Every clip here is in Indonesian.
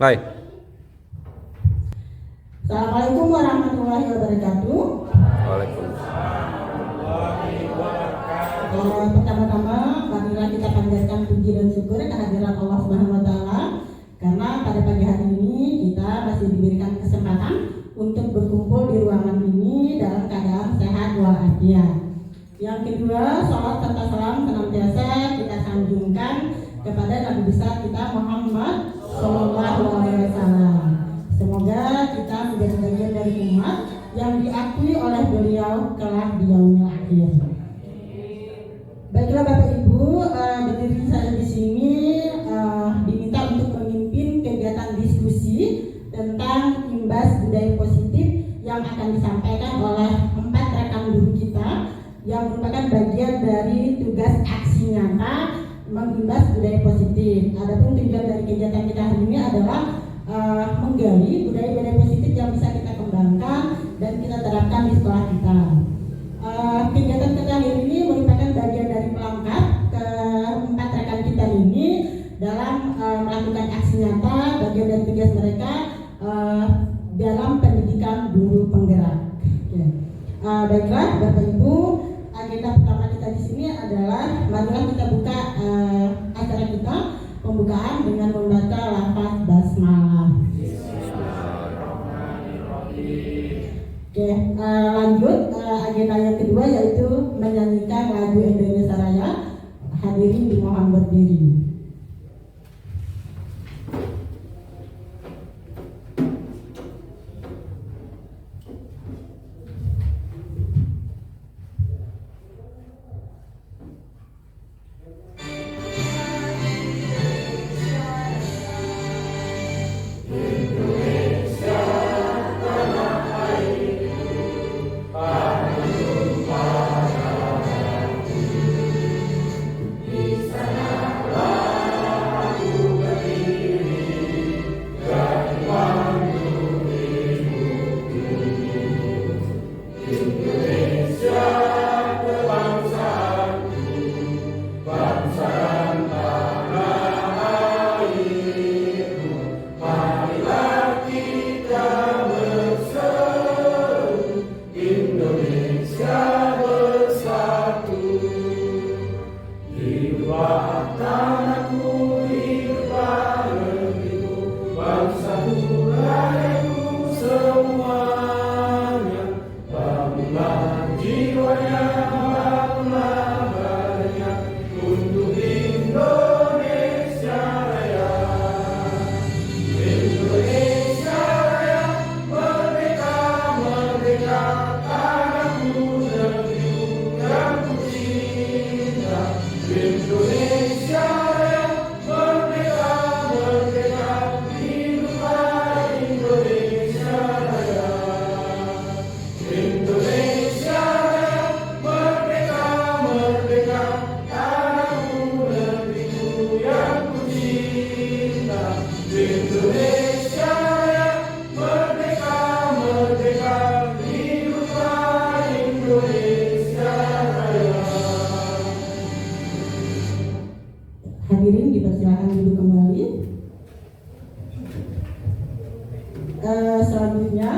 Baik. Assalamualaikum warahmatullahi wabarakatuh. Waalaikumsalam. Pertama-tama marilah kita panjatkan puji dan syukur kehadiran Allah Subhanahu wa taala karena pada pagi hari ini kita masih diberikan kesempatan untuk berkumpul di ruangan ini dalam keadaan sehat walafiat. Yang kedua, salat serta salam senantiasa kita sanjungkan kepada Nabi besar kita Muhammad Sallallahu Alaihi Wasallam. Semoga kita menjadi bagian dari umat yang diakui oleh beliau kelak di yaumil akhir. Baiklah Bapak Ibu, berdiri saya di sini diminta untuk memimpin kegiatan diskusi tentang imbas budaya positif yang akan disampaikan oleh 4 rekan guru kita yang merupakan bagian dari tugas aksi nyata mengimbas budaya positif. Adapun tujuan dari kegiatan kita hari ini adalah menggali budaya-budaya positif yang bisa kita kembangkan dan kita terapkan di sekolah kita. Kegiatan kita hari ini merupakan bagian dari pelengkap ke-4 rekan kita ini dalam melakukan aksi nyata bagian dari tugas mereka dalam pendidikan guru penggerak. Baiklah Bapak Ibu, agenda pertama kita di sini adalah marilah kita buka acara kita pembukaan dengan membaca lafaz basmalah. Oke, lanjut agenda yang kedua yaitu menyanyikan lagu Indonesia Raya. Hadirin dimohon berdiri. Hadirin dipersilakan duduk kembali. Selanjutnya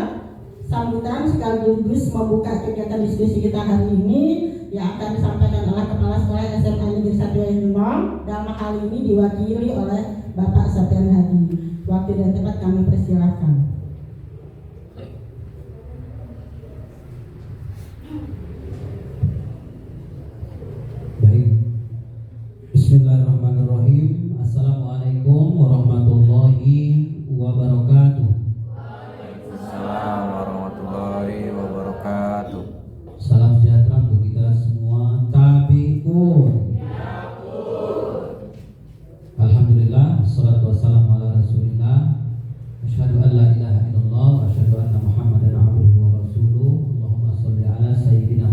sambutan sekaligus membuka kegiatan diskusi kita hari ini yang akan disampaikan oleh Kepala Sekolah SMA Negeri 1 Demang. Dalam hal ini diwakili oleh Bapak Sofyan Hadi. Waktu dan tempat kami persilakan. Bismillahirrahmanirrahim. Assalamualaikum warahmatullahi wabarakatuh. Waalaikumsalam warahmatullahi wabarakatuh. Salam sejahtera untuk kita semua. Tabi'un. Alhamdulillah, wassalatu wassalamu ala Rasulillah. Asyhadu an la ilaha illallah wa asyhadu anna Muhammadan abduhu wa rasuluh. Allahumma shalli ala sayyidina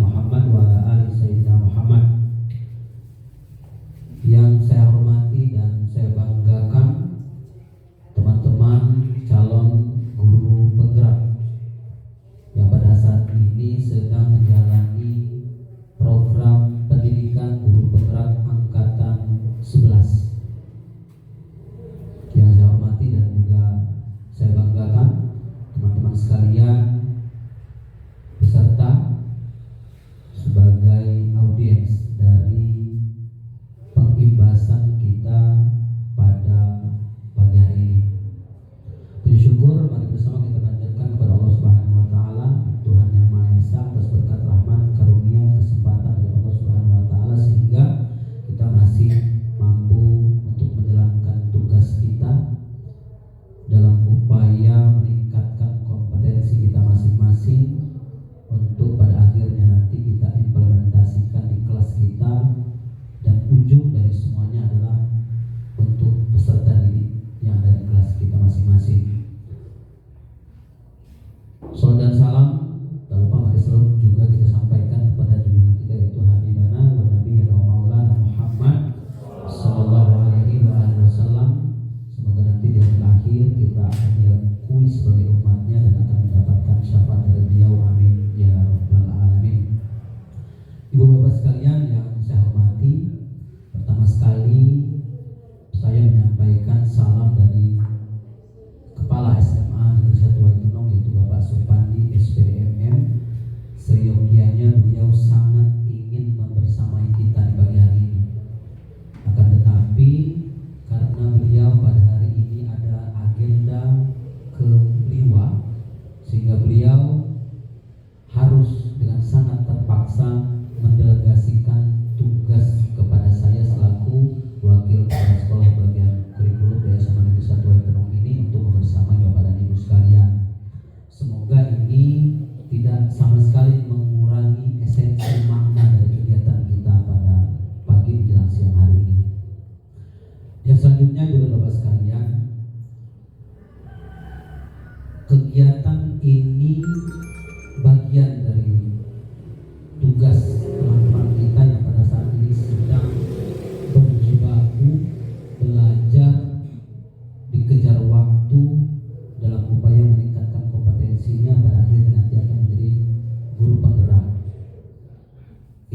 terpaksa mendelegasikan tugas kepada saya selaku wakil kepala sekolah bagian kurikulum dari SMA Negeri 1 Waitenong ini untuk membersamai Bapak dan Ibu sekalian. Semoga ini tidak sama sekali mengurangi esensi makna dari kegiatan kita pada pagi menjelang siang hari ini. Yang selanjutnya Ibu dan Bapak sekalian, kegiatan ini bagian dari tugas teman-teman kita yang pada saat ini sedang berjibaku belajar, dikejar waktu dalam upaya meningkatkan kompetensinya, pada akhirnya nanti akan menjadi guru penggerak.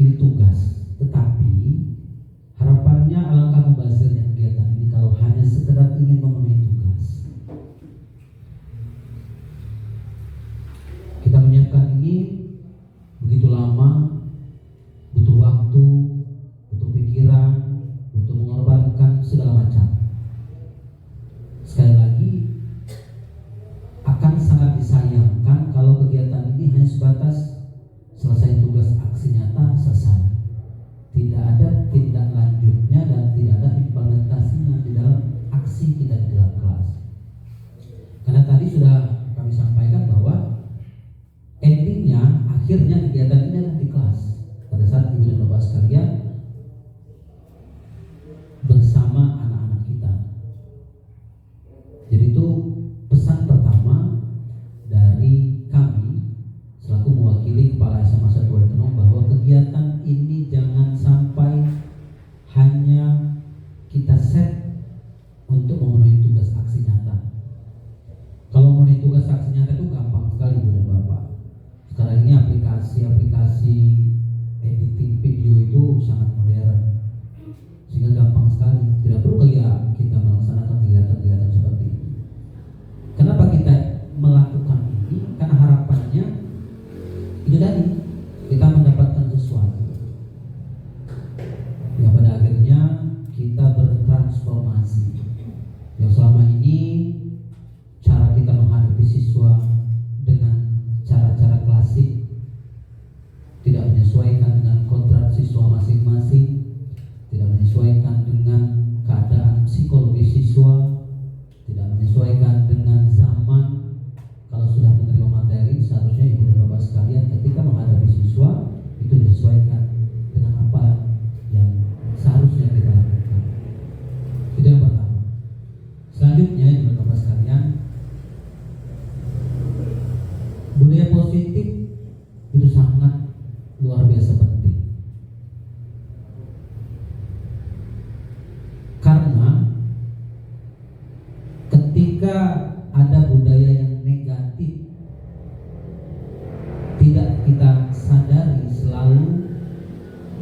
Ini tugas, tetapi harapannya alangkah mubazirnya kegiatan ini kalau hanya sekedar ingin memenuhi tugas. Kita menyiapkan ini begitu lama, butuh waktu, butuh pikiran, butuh mengorbankan segala macam. Sekali lagi, akan sangat disayangkan kalau kegiatan ini hanya sebatas selesai tugas aksi nyata selesai. Tidak ada tindak lanjutnya dan tidak ada implementasinya di dalam aksi kita di dalam kelas. Karena tadi sudah kami sampaikan bahwa endingnya, akhirnya kegiatan ini adalah di kelas. Pada saat Ibu dan Bapak sekalian bersama anak-anak kita. Jadi itu pesan pertama dari kami selaku mewakili Kepala SMA 1 Waitenong, bahwa kegiatan ini jangan sampai hanya kita set untuk memenuhi tugas aksi nyata. Kalau memenuhi tugas aksi nyata itu gampang sekali Ibu dan Bapak. Sekarang ini aplikasi editing video itu sangat modern, sehingga gampang sekali. Tidak perlu ya kita melaksanakan kegiatan-kegiatan seperti itu. Kenapa kita melakukan ini? Karena harapannya itu tadi, kita mendapatkan sesuatu yang pada akhirnya kita bertransformasi. Yang selama ini cara kita menghadapi siswa dengan cara-cara klasik, tidak menyesuaikan dengan kodrat siswa masing-masing, tidak menyesuaikan dengan keadaan psikologis siswa, tidak menyesuaikan dengan zaman. Kalau sudah menerima materi, seharusnya Ibu dan Bapak sekalian ketika menghadapi siswa itu disesuaikan dengan apa yang seharusnya kita lakukan. Itu yang pertama. Selanjutnya Ibu dan Bapak sekalian, budaya positif itu sangat luar biasa penting. Karena ketika ada budaya yang negatif tidak kita sadari selalu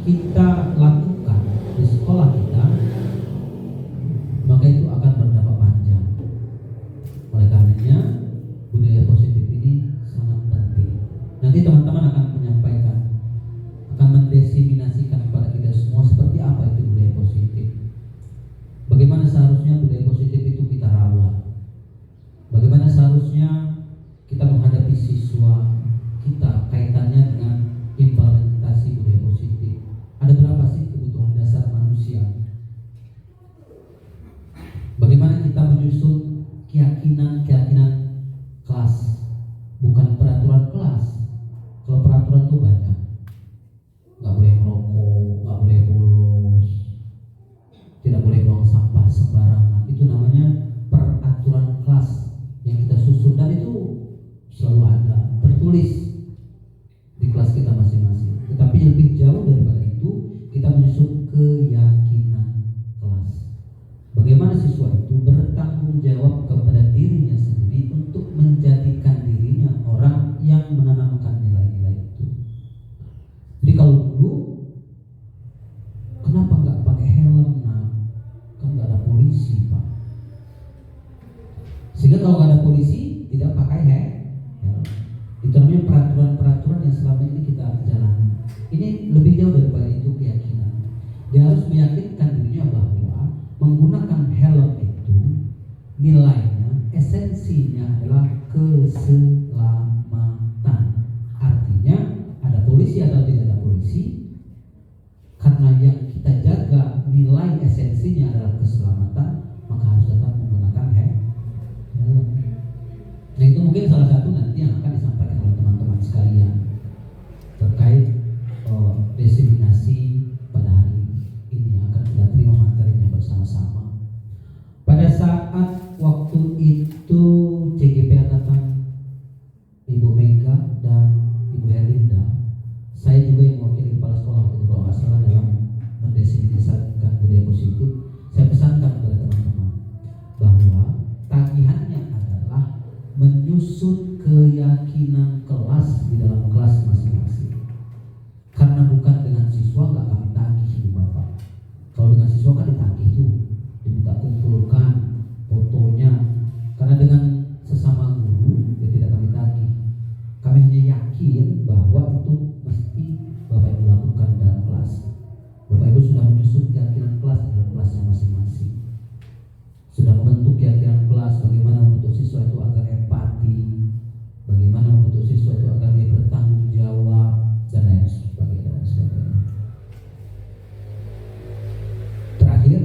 kita lakukan di sekolah kita, maka itu akan berdampak panjang. Oleh karenanya budaya positif ini sangat penting. Nanti teman-teman akan menyampaikan, akan mendesimasikan kepada kita semua seperti apa itu budaya positif. Bagaimana seharusnya budaya positif itu kita rawat. Bagaimana seharusnya kita menghadapi siswa kita kaitannya dengan implementasi budaya positif. Ada berapa sih kebutuhan dasar manusia? Bagaimana kita menyusun keyakinan kelas, bukan peraturan kelas. Kalau peraturan itu banyak, nggak boleh merokok, nggak boleh bolos, tidak boleh buang sampah sembarangan. Itu namanya peraturan kelas yang kita susun, dan itu selalu ada tertulis di kelas kita masing-masing. Tetapi yang lebih jauh daripada itu, kita menyusun keyakinan kelas. Bagaimana siswa itu bertanggung jawab kepada dirinya sendiri untuk menjadikan dirinya orang yang menanamkan nilai-nilai itu. Jadi kalau dulu, kenapa nggak pakai helm? Nah, kan nggak ada polisi, Pak. Sehingga kalau nggak ada polisi, tidak pakai helm. Itu namanya peraturan-peraturan yang selama ini kita jalani. Ini lebih jauh daripada itu keyakinan. Dia harus meyakinkan dirinya bahwa menggunakan helm itu nilainya, esensinya adalah keselamatan. Artinya ada polisi atau tidak ada polisi. kondisi, karena yang kita jaga nilai esensinya adalah keselamatan, maka harus tetap menggunakan helm. Nah itu mungkin salah satu nanti yang akan disampaikan oleh teman-teman sekalian terkait diseminasi pada hari ini akan kita terima materinya bersama-sama. Pada saat waktu itu CGP datang Ibu Mega dan Ibu Herlinda, saya juga yang mewakili kepala sekolah waktu itu kalau nggak salah dalam mendefinisikan budaya positif. Saya pesankan kepada teman-teman bahwa tagihannya adalah menyusun keyakinan kelas di dalam kelas masing-masing. Karena bukan dengan siswa nggak kami tagih Ibu Bapak. Kalau dengan siswa kan ditagih tuh, diminta kumpulkan fotonya. Karena dengan sesama guru ya tidak kami tagih. Kami hanya yakin bahwa itu mesti Bapak Ibu lakukan dalam kelas. Bapak Ibu sudah menyusun keyakinan kelas di dalam kelasnya masing-masing. Sudah membentuk keyakinan kelas, bagaimana membentuk siswa itu agar empati, bagaimana membentuk siswa itu agar dia bertanggung jawab, dan lain sebagainya. Terakhir,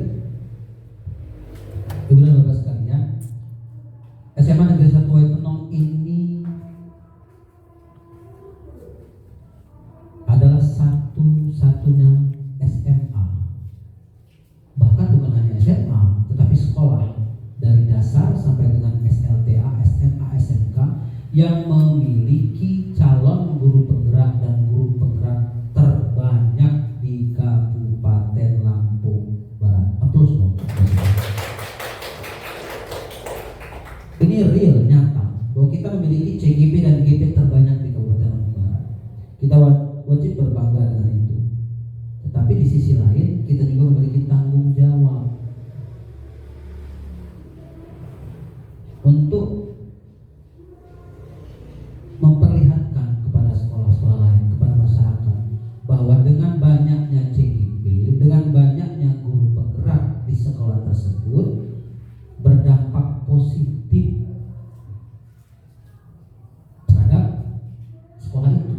Ibu dan Bapak sekalian, SMA Negeri 1 Waituno ini adalah satu-satunya SMA, bahkan bukan hanya SMA, tetapi sekolah dari dasar sampai dengan SLTA, SMA, SMK yang memiliki calon guru penggerak dan guru penggerak terbanyak di Kabupaten Lampung Barat. Aplaus dong. Ini real, nyata, bahwa kita memiliki CGP dan GP terbanyak di Kabupaten Lampung Barat. Kita wajib berbangga dengan itu. Tetapi di sisi lain kita juga memiliki tanggung jawab untuk memperlihatkan kepada sekolah-sekolah lain, kepada masyarakat, bahwa dengan banyaknya CGP, dengan banyaknya guru penggerak di sekolah tersebut berdampak positif terhadap sekolah itu.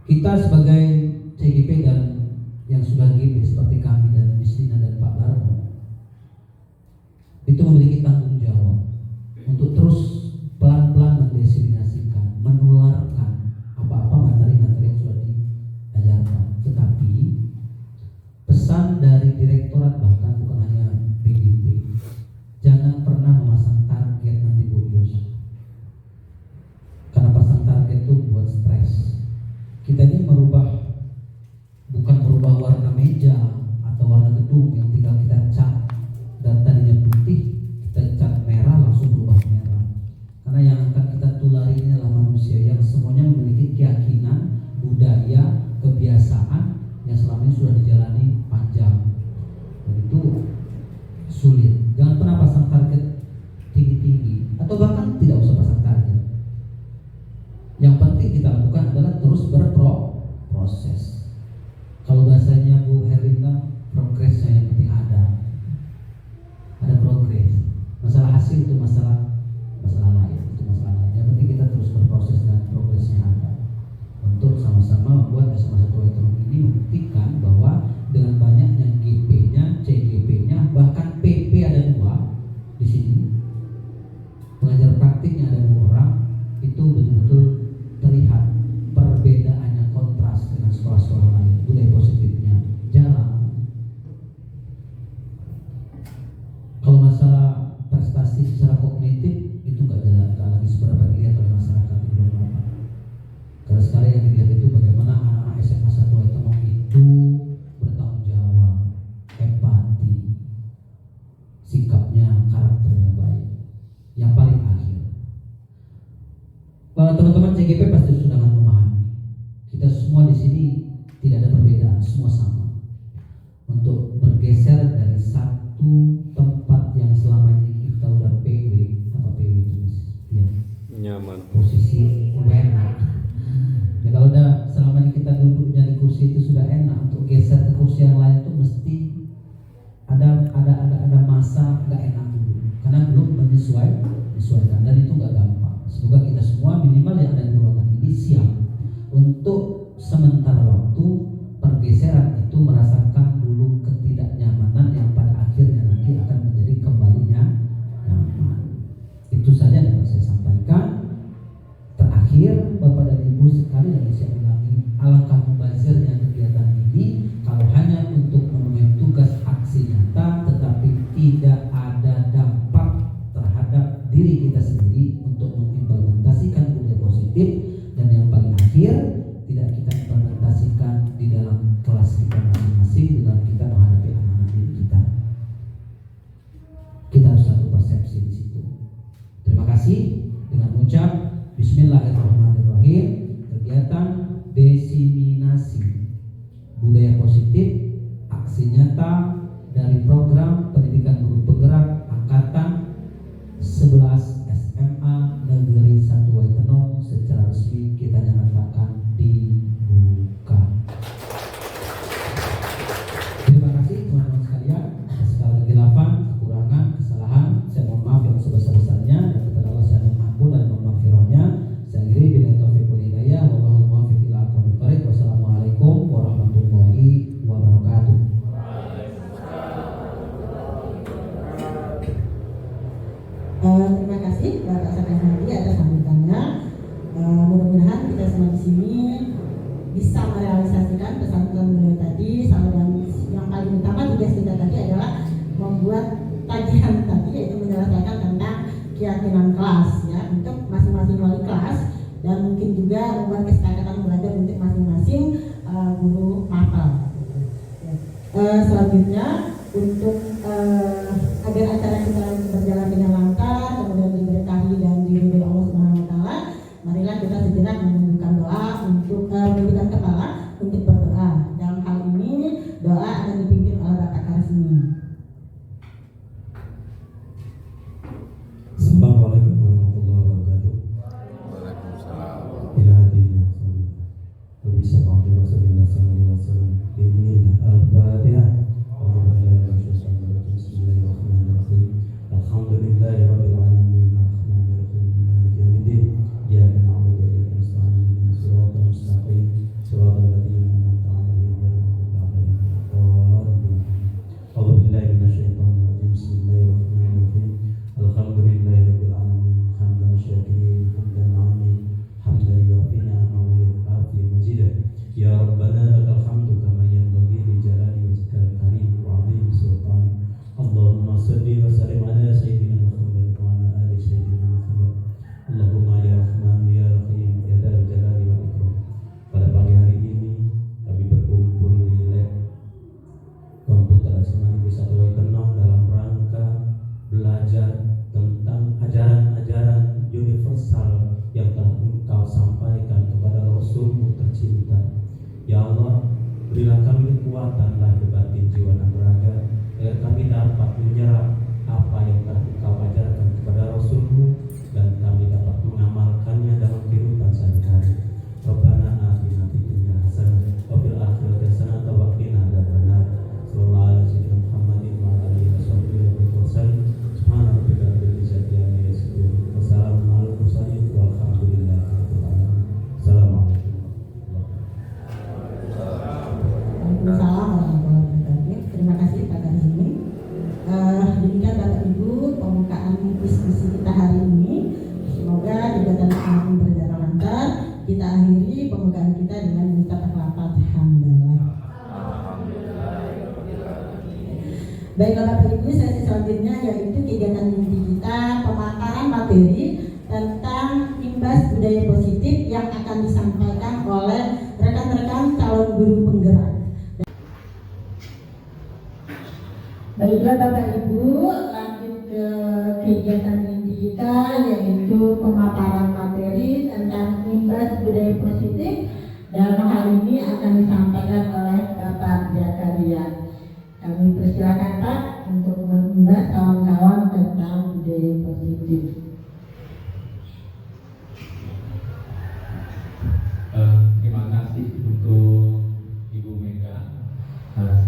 Kita sebagai CGP dan yang sudah GP seperti kami dan Bisnina dan Pak Barno itu memiliki tanggung jawab untuk terus pelan-pelan mendiseminasikan, menularkan apa-apa materi-materi yang sudah diajarkan. Tetapi pesan dari direktorat, bahkan bukan hanya BDP, jangan pernah memasang target nanti Bu Yus, karena pasang target itu buat stres. Kita ini bukan merubah warna meja atau warna gedung yang tinggal kita cat, dan tadinya putih kita cat merah langsung berubah merah. Karena yang akan kita tulari ini adalah manusia yang semuanya memiliki keyakinan, budaya, kebiasaan yang selama ini sudah dijalani panjang, dan itu sulit. Jangan pernah pasang target tinggi-tinggi, atau bahkan tidak usah pasang target. Yang penting kita lakukan adalah terus berproses. Kalau bahasanya Bu Herlinda, progresnya yang penting ada progres. Masalah hasil itu masalah lain, itu masalah lain. Yang penting kita terus berproses dan progresnya ada, untuk sama-sama membuat SMA 1 Waituno ini membuktikan bahwa dengan banyaknya GP-nya, CGP-nya, bahkan PP ada 2 di sini, pengajar praktiknya ada 2 orang, itu betul-betul terlihat perbedaannya, kontras dengan sekolah-sekolah lain. Budaya positifnya jarang. Kalau masalah prestasi secara kognitif itu nggak lagi seberapa dilihat oleh masyarakat di bulan Bapak. Karena sekarang yang dilihat itu bagaimana anak-anak SMA 1 Waituno itu bertanggung jawab, empati, sikapnya, karakternya baik. Yang paling akhir, teman-teman CGP pasti sudah akan memahami, kita semua di sini tidak ada perbedaan, semua sama. Untuk bergeser dari satu tempat yang selama ini kita udah PW, apa PW itu ya? Nyaman. Posisi enak. Ya kalau udah selama ini kita duduknya di kursi itu sudah enak, untuk geser ke kursi yang lain itu mesti ada masa nggak enak dulu, karena belum menyesuaikan, dan itu nggak gampang. Semoga kita semua minimal yang ada untuk sementara waktu pergeseran itu merasakan dulu ketidaknyamanan yang pada akhirnya nanti akan menjadi kembalinya nyaman. Itu saja yang dapat saya sampaikan. Terakhir, Bapak dan Ibu, sekali lagi saya ulangi, alangkah mubazirnya kegiatan ini kalau hanya untuk memenuhi tugas aksi nyata tetapi tidak ada dampak terhadap diri kita sendiri untuk mengimplementasikan budaya positif, dan yang paling akhir tidak kita implementasikan di dalam kelas kita masing-masing, di dalam kita menghadapi anak-anak didik kita. Kita harus satu persepsi di situ. Terima kasih. Dengan ucap Bismillahirrahmanirrahim, kegiatan desiminasi budaya positif aksi nyata dari program pendidikan guru penggerak angkatan 11 SMA Negeri 1 Waitenong secara resmi kita nyatakan dibuka. Terima kasih teman-teman sekalian atas segala kehilafan, kekurangan, kesalahan. Saya mohon maaf yang sebesar-besarnya, dan kepada Allah saya mohon ampun dan maghfirahnya. Saya akhiri bila taufiq wal hidayah, wallahul muwaffiq ila aqwamit thoriq. Wassalamualaikum warahmatullahi wabarakatuh. Terima kasih Bapak Sakasari atas sambutannya. Mudah-mudahan kita semua di sini bisa merealisasikan pesan-pesan beliau tadi. Yang paling utama tugas kita tadi adalah membuat tagihan tadi, yaitu menyelesaikan tentang keyakinan kelas ya untuk masing-masing wali kelas, dan mungkin juga membuat kesepakatan belajar untuk masing-masing guru mapel. Selanjutnya untuk agar acara kita berjalan dengan lancar, kemudian diberkahi dan diridhoi Allah Subhanahu wa taala, marilah kita sejenak menundukkan doa untuk menundukkan kepala untuk berdoa. Dalam hal ini doa akan dipimpin oleh Bapak Karsini. Assalamualaikum warahmatullahi wabarakatuh. Waalaikumsalam. Ila hadirin yang salih. Bisa Muhammad Rasulullah sallallahu alaihi wasallam. Bismillah al-Fatihah. Bismillahirrahmanirrahim. Alhamdulillahirabbil alamin. Arrahmanirrahim. Maliki yaumiddin. Iyyaka na'budu wa iyyaka nasta'in. Ihdinas siratal mustaqim. Siratal ladzina an'amta 'alaihim ghairil maghdubi 'alaihim waladdallin. A'udzu billahi minasyaitonir rajim. Bismillahirrahmanirrahim. Alhamdulillahirabbil alamin. Hamdan syakirin, hamdan 'amin. Hamdan yu'affi ni'amahu wa yu'affi majidah. Ya Rabbana lakal hamdu kama yanbaghi li jalali wajhikal karim wa 'azimi sultanik. Allahumma shalli wa sallim ala sayyidina Muhammad wa ala ali sayyidina Muhammad. Allahumma ya Rahman ya Rahim ya Dzal Jalali wal Ikram. Pada pagi hari ini kami berkumpul di lab komputer SMA Negeri 1 Waitenong dalam rangka belajar tentang ajaran-ajaran universal yang telah Engkau sampaikan kepada Rasulmu tercinta. Ya Allah, berilah kami kekuatan lahir batin jiwa dan raga, agar kami dapat menyerap apa yang telah Engkau ajarkan kepada Rasulmu, dan kami dapat mengamalkannya dalam kehidupan sehari-hari. Rabbana atina fid dunya hasanah wa fil akhirati hasanah wa qina adzabannar. Sallallahu alaihi wasallam Muhammadin wa alihi wasallam. Subhana rabbika rabbil izzati amma yasifun. Wassalamu alal mursalin walhamdulillahi rabbil alamin. Assalamualaikum. Waalaikumsalam warahmatullahi wabarakatuh. Terima kasih Pak Karsini. Demikian Bapak Ibu pembukaan diskusi kita hari ini. Semoga kegiatan kami berjalan lancar. Kita akhiri pembukaan kita dengan mengucapkan lafaz hamdalah. Baiklah Bapak Ibu, sesi selanjutnya yaitu kegiatan inti kita, pemaparan materi tentang imbas budaya positif yang akan disampaikan oleh rekan-rekan calon guru penggerak. Baiklah Bapak Ibu, lanjut ke kegiatan inti kita yaitu pemaparan materi tentang imbas budaya positif. Dalam hal ini akan disampaikan oleh Bapak Zakaria. Kami persilakan Pak untuk membahas kawan-kawan tentang budaya positif. Terima kasih untuk Ibu Mega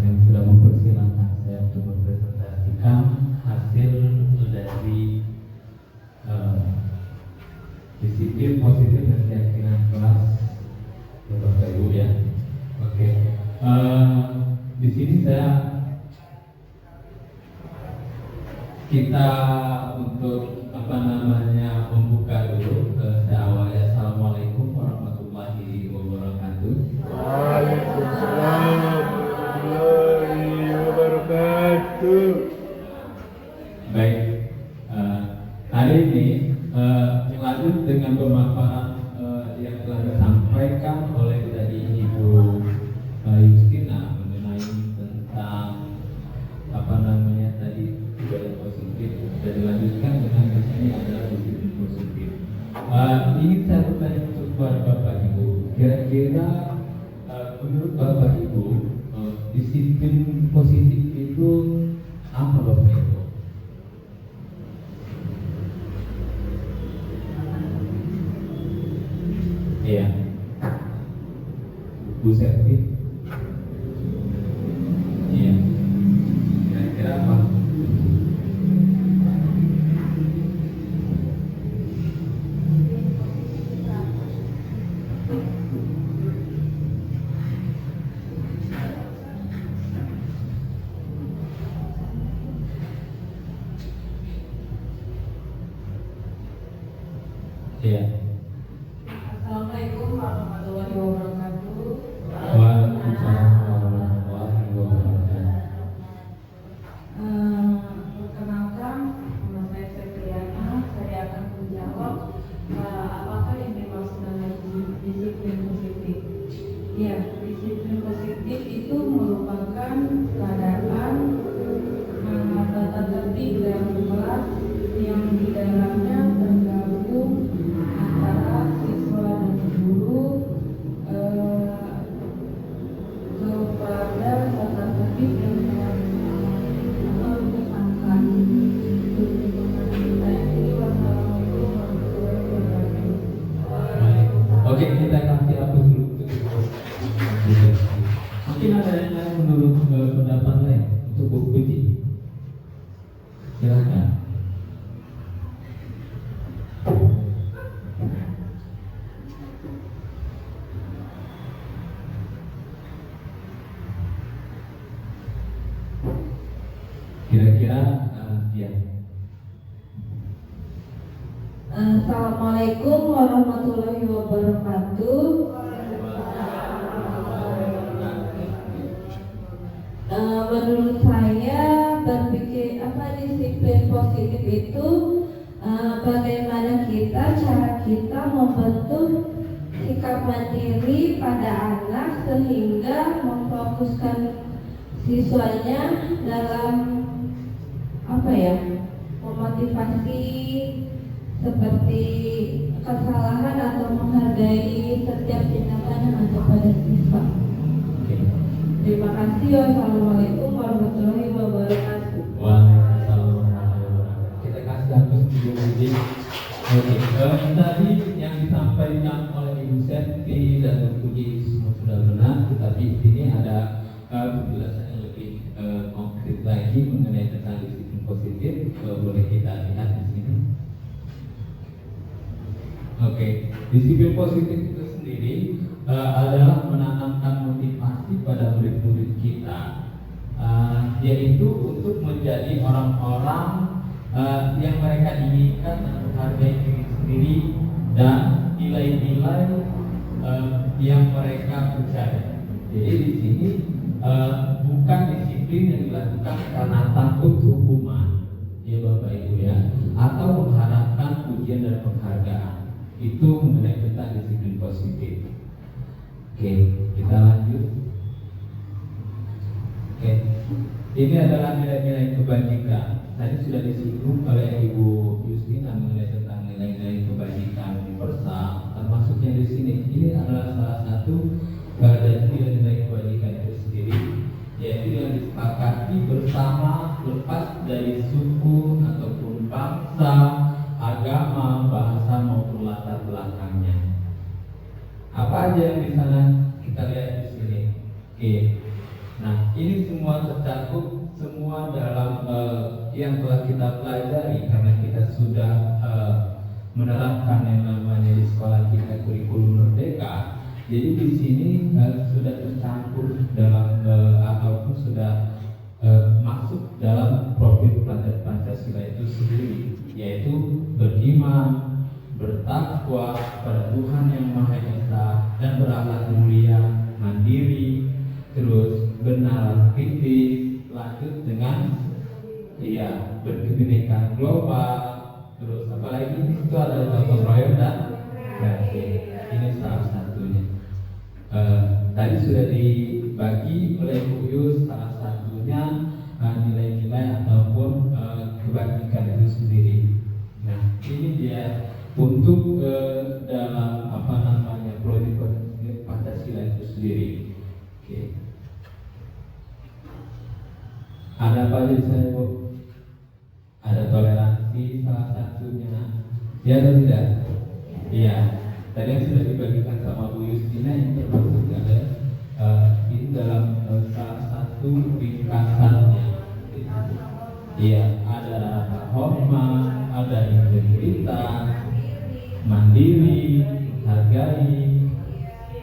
yang sudah mempersilahkan saya untuk mempresentasikan hasil dari disiplin positif dan keyakinan kelas Bapak Ibu ya. Oke. Di sini kita untuk membuka dulu. Saya awali. Assalamualaikum warahmatullahi wabarakatuh. Waalaikumsalam warahmatullahi wabarakatuh. Baik, hari ini lanjut dengan pemaparan yang telah disampaikan oleh tadi Ibu Justina mengenai tentang tadi budaya positif, dan dilanjutkan dengan di sini adalah disiplin positif. Ingin saya bertanya untuk Bapak Ibu, kira-kira menurut Bapak Ibu disiplin positif itu apa Bapak Ibu? Iya, Bu Selvi. Iya, kira-kira apa? Iya. Assalamualaikum warahmatullahi wabarakatuh. Waalaikumsalam warahmatullahi wabarakatuh. Perkenalkan, nama saya Febriana. Saya akan menjawab apakah yang dimaksud dengan disiplin positif. Ya, disiplin positif itu merupakan keadaan tata tertib dalam kelas yang di dalamnya tergabung antara siswa dan guru kepada tata tertib yang mengedepankan. Oke, kita kasih apa dulu? Mungkin ada yang lain menurut pendapat lain untuk Bu Puji. Silakan. Kira-kira ya. Assalamualaikum warahmatullahi wabarakatuh. Menurut saya berpikir disiplin positif itu bagaimana cara kita membentuk sikap mandiri pada anak sehingga memfokuskan siswanya dalam memotivasi seperti kesalahan atau menghargai setiap tindakan yang ada pada siswa. Terima kasih. Wassalamualaikum warahmatullahi wabarakatuh. Waalaikumsalam warahmatullahi wabarakatuh. Kita kasih aku sedikit. Oke, tadi yang disampaikan oleh Ibu Septi dan Bu Puji semua sudah benar, tetapi ini ada penjelasan yang lebih konkret lagi mengenai tentang disiplin positif. Boleh kita lihat di sini. Oke, disiplin positif itu sendiri adalah menanamkan motivasi pada murid-murid kita, yaitu untuk menjadi orang-orang yang mereka inginkan dan menghargai diri sendiri dan nilai-nilai yang mereka percaya. Jadi di sini bukan disiplin yang dilakukan karena takut hukuman, ya Bapak Ibu ya, atau mengharapkan pujian dan penghargaan. Itu mengenai tentang disiplin positif. Oke, kita lanjut. Oke, ini adalah nilai-nilai kebajikan. Tadi sudah disinggung oleh Ibu Justina mengenai tentang nilai-nilai kebajikan universal. Termasuknya di sini, ini adalah salah satu dari nilai-nilai kebajikan itu sendiri, yaitu yang disepakati bersama lepas dari suku ataupun bangsa, agama, bahasa maupun latar belakangnya. Apa aja yang di sana kita lihat di sini? Oke. Nah, ini semua tercakup semua dalam yang telah kita pelajari karena kita sudah menerapkan yang namanya di sekolah kita kurikulum merdeka. Jadi di sini sudah tercampur dalam ataupun sudah masuk dalam profil pelajar Pancasila itu sendiri, yaitu beriman, bertakwa pada Tuhan yang Maha Esa dan berakhlak mulia, mandiri, terus benar kritis, lanjut dengan berkebinekaan global, terus apalagi itu ada gotong royong dan kreatif. Ini salah satunya. Tadi sudah dibagi oleh Bu Yus salah satunya nilai-nilai ataupun kebajikan itu sendiri. Nah, ini dia untuk dalam prodi Pancasila itu sendiri. Oke. Ada apa aja di sana, Bu? Ada toleransi salah satunya. Ya atau tidak? Iya. Tadi yang sudah dibagikan sama Bu Yustina yang termasuk ada ini dalam salah satu ringkasannya. Iya, ada rasa hormat, ada integritas, mandiri, menghargai,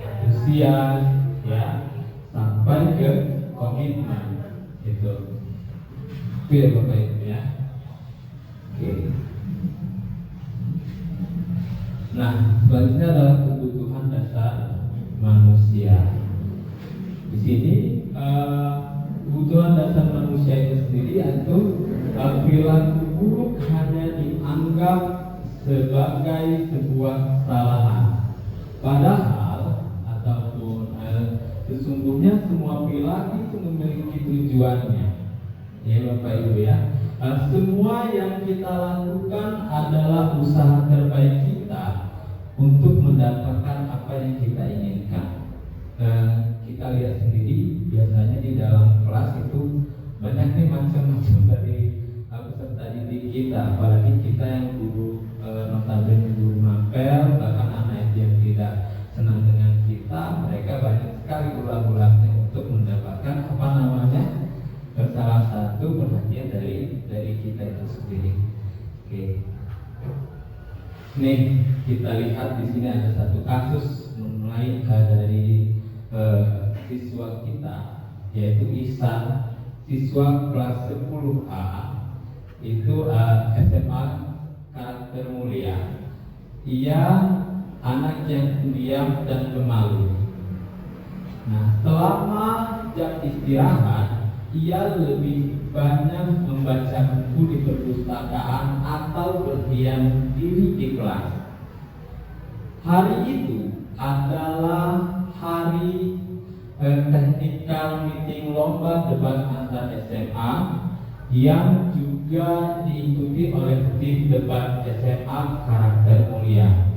antusias, ya, sampai ke komitmen itu. Clear Bapak Ibu ya. Oke. Nah, selanjutnya adalah kebutuhan dasar manusia. Di sini kebutuhan dasar manusia itu sendiri yaitu perilaku buruk hanya dianggap sebagai sebuah kesalahan. Padahal ataupun sesungguhnya semua perilaku itu memiliki tujuannya. Ya Bapak Ibu ya. Semua yang kita lakukan adalah usaha terbaik kita untuk mendapatkan apa yang kita inginkan. Kita lihat sendiri biasanya di dalam kelas itu banyak nih macam-macam dari peserta didik kita, apalagi kita yang guru notabene guru mapel, bahkan anak yang tidak senang dengan kita, mereka banyak sekali ulang-ulangnya untuk mendapatkan salah satu perhatian dari kita itu sendiri. Oke. Nih kita lihat di sini ada satu kasus mulai dari siswa kita, yaitu Ihsan, siswa kelas 10A, itu SMA Karakter Mulia. Ia anak yang pendiam dan pemalu. Nah, selama jam istirahat, ia lebih banyak membaca buku di perpustakaan atau berdiam diri di kelas. Hari itu adalah hari technical meeting lomba debat antar SMA yang juga diikuti oleh tim debat SMA Karakter Mulia.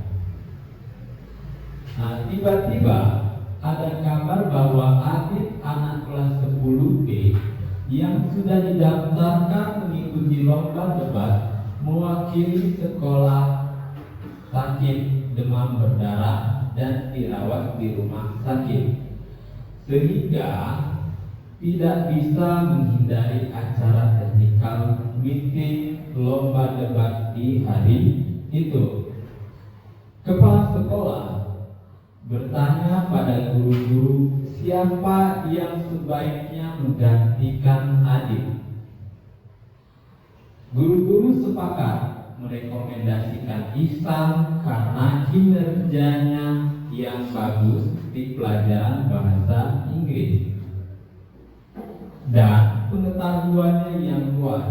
Nah, tiba-tiba ada kabar bahwa Adit anak kelas 10B yang sudah didaftarkan mengikuti lomba debat mewakili sekolah sakit demam berdarah dan dirawat di rumah sakit, sehingga tidak bisa menghindari acara technical meeting lomba debat di hari itu. Kepala sekolah bertanya pada guru-guru siapa yang sebaiknya menggantikan Adit. Guru-guru sepakat merekomendasikan Ihsan karena kinerjanya yang bagus di pelajaran bahasa Inggris dan pengetahuannya yang luas.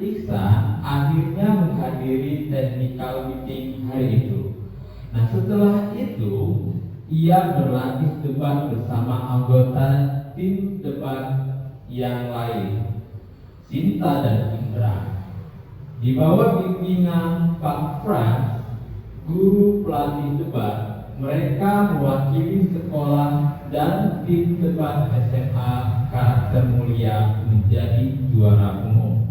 Ihsan akhirnya menghadiri technical meeting hari itu. Nah, setelah itu ia berlatih debat bersama anggota tim debat yang lain, Sinta dan Indra. Di bawah bimbingan Pak Frans, guru pelatih debat, mereka mewakili sekolah dan tim debat SMA Karakter Mulia menjadi juara umum.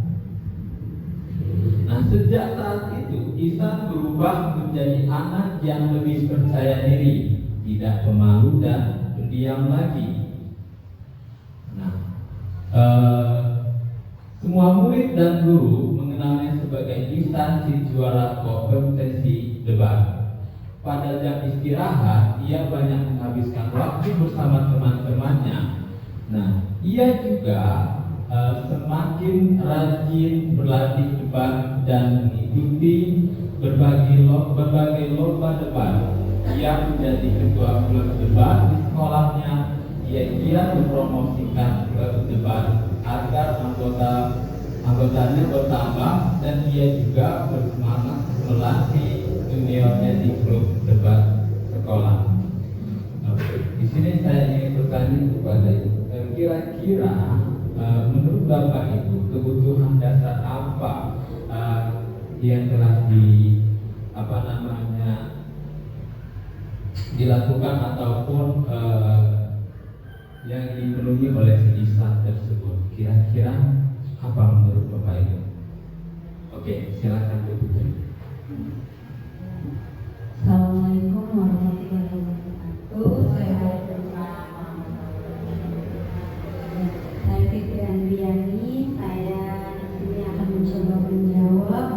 Nah, sejak saat itu Ihsan berubah menjadi anak yang lebih percaya diri, tidak pemalu dan pendiam lagi. Nah, semua murid dan guru mengenalnya sebagai Ihsan si juara kompetisi debat. pada jam istirahat ia banyak menghabiskan waktu bersama teman-temannya. Nah, ia juga semakin rajin berlatih debat dan mengikuti berbagai lomba debat. Ia menjadi ketua klub debat di sekolahnya. Ia giat mempromosikan klub debat agar anggotanya bertambah, dan ia juga bersemangat melatih juniornya di klub debat sekolah. Di sini saya ingin bertanya kepada Ibu, kira-kira menurut Bapak Ibu kebutuhan dasar apa yang telah dilakukan ataupun yang dipenuhi oleh insan tersebut? Kira-kira apa menurut Bapak Ibu? Oke, silakan Bu Putri. Assalamualaikum warahmatullahi wabarakatuh. Saya Fitri Andriani. Saya ini akan mencoba menjawab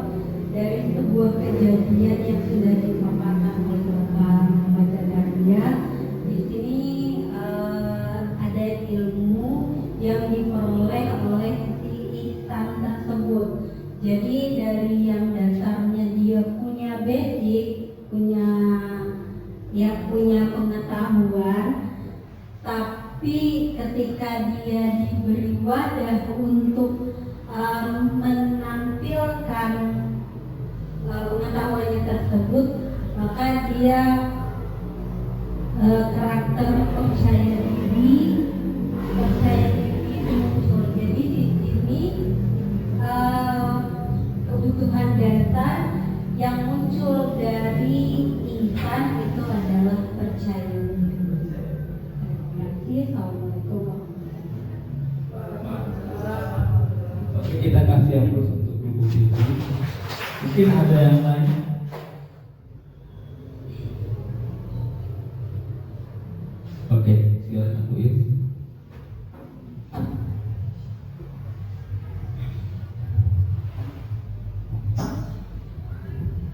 dari sebuah kejadian yang sudah dipaparkan oleh Bapak Bacadarnya. Di sini ada ilmu yang diperoleh oleh si ihsan tersebut. Jadi dari yang dasarnya dia punya basic, punya pengetahuan, tapi ketika dia diberi wadah untuk menampilkan pengetahuannya tersebut, maka dia karakter percaya diri muncul. Jadi di sini kebutuhan dasar yang muncul dari ihsan itu adalah percaya diri. Terima kasih. Assalamualaikum warahmatullahi wabarakatuh. Oke, kita kasih aplaus untuk Ibu Fitri. Mungkin ada yang lain? Oke, silakan Bu Is.